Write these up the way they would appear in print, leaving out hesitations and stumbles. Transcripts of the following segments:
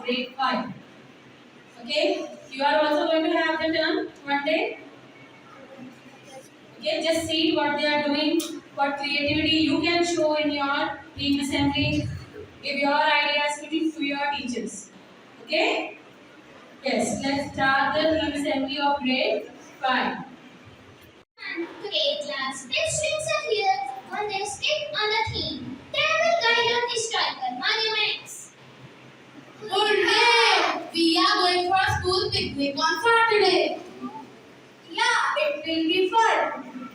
of grade 5. Okay, you are also going to have the turn one day. Okay, just see what they are doing, what creativity you can show in your team assembly. Give your ideas to your teachers. Okay? Yes, let's start the team assembly of grade 5. Today class, 10 students are here on their skip on the theme Travel Guide on Historical Monuments. Hooray! We are going for a school picnic on Saturday. Yeah, It will be fun.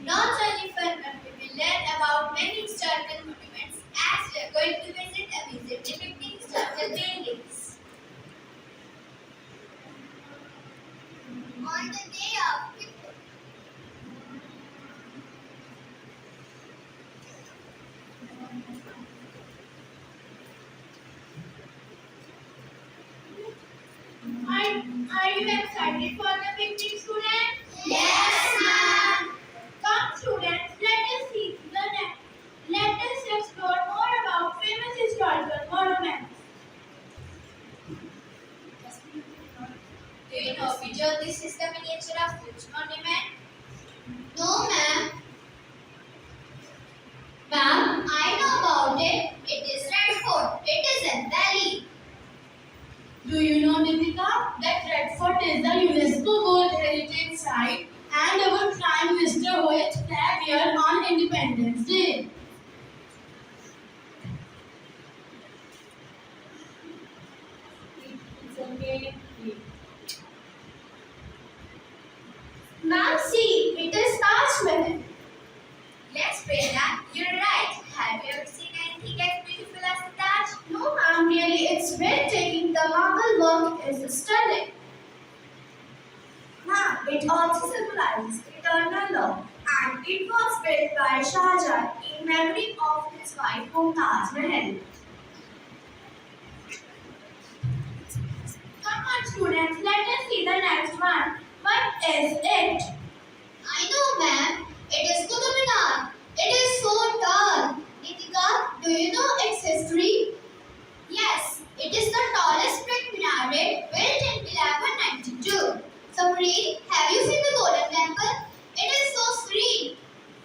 not only fun, but we will learn about many historical monuments as we are going to visit a museum depicting historical buildings. On the day of picnic, Are you excited for the picnic, students? yes, ma'am. Come, students, let us explore more about famous historical monuments. Do you know, Vijay, this is the miniature of which monument? No, ma'am. Ma'am, I know about it. It is Red Fort. It is in Delhi. Do you know, Nitika, that Red Fort is a UNESCO World Heritage Site and our Prime Minister hoists flag here on Independence Day. It's okay. Ma'am, see, it is Taj Mahal. Yes, Prerna, you're right. Have you ever seen anything as beautiful as the Taj? No, ma'am, really, it's breathtaking. The marble work is stunning. Ma'am, it also symbolizes eternal love, and it was built by Shah Jahan in memory of his wife Mumtaz Mahal. Come on, students, let us see the next one. What is it? I know, ma'am. It is Qutub Minar. It is so tall. Nitika, do you know its history? Yes, it is the tallest brick minaret built in 1192. Samreen, have you seen the Golden Temple? It is so serene.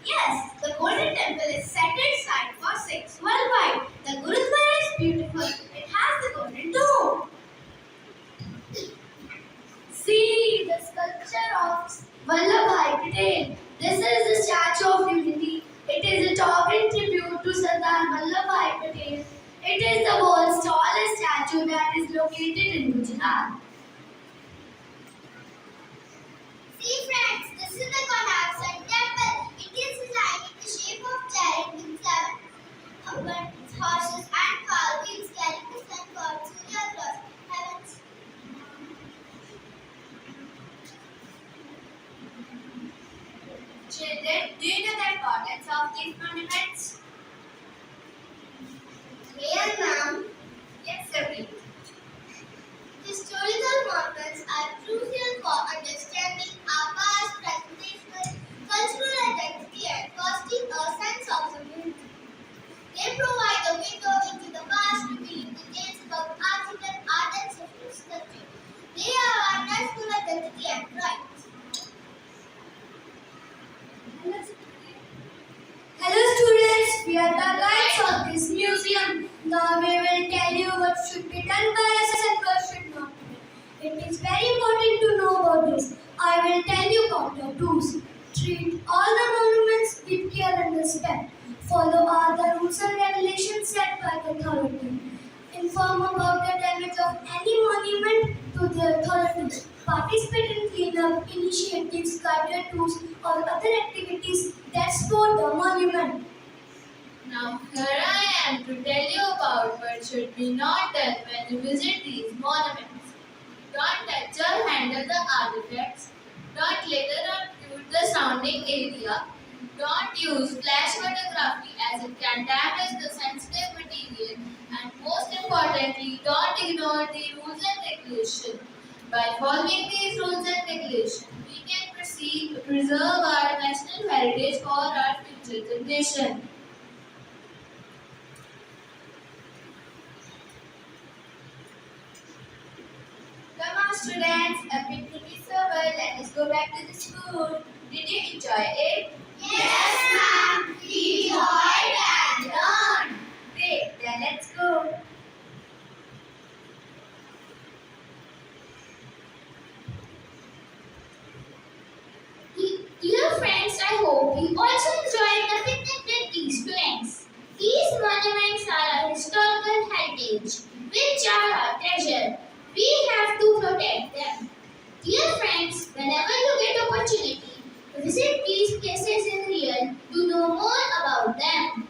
Yes, the Golden Temple is sacred site for Sikhs worldwide. The Gurudwara is beautiful. It has the golden dome. See the sculpture of Vallabhbhai Patel. This is the Statue of Unity. It is a towering tribute to Sardar Vallabhbhai Patel. It is the world's tallest statue that is located in Gujarat. See friends, this is the Konark Sun Temple. It is designed in the shape of chariot with seven horses and car wheels carrying the sun god Surya across heavens. Children, do you know the importance of these monuments? Yes, ma'am. Yes, Sabri. Historical monuments are crucial for understanding our past, present, cultural identity, and fostering a sense of community. They provide a window into the past, revealing details about African art and social culture. They are our national identity and pride. Hello students, we are the guides of this museum. Now we will tell you what should be done by us and what should not be. It is very important to know about this. I will tell you about the rules. Treat all the monuments with care and respect. Follow all the rules and regulations set by the authority. Inform about the damage of any monument to the authorities. Participate in cleanup initiatives, guided tours, or other activities that support the monument. Now here I am to tell you about what should be not done when you visit these monuments. Don't touch or handle the artifacts. Don't litter or pollute the surrounding area. Don't use flash photography as it can damage the sensitive material. And most importantly, don't ignore the rules and regulations. By following these rules and regulations, we can preserve our national heritage for our future generation. students, a picnic is over. Let us go back to the school. Did you enjoy it? Yes, ma'am. We enjoyed and learned. Great, then let's go. Dear friends, I hope you also enjoyed the picnic with these students. These monuments are our historical heritage, which are our treasure. We have to protect them. Dear friends, whenever you get opportunity to visit these places in real, to know more about them.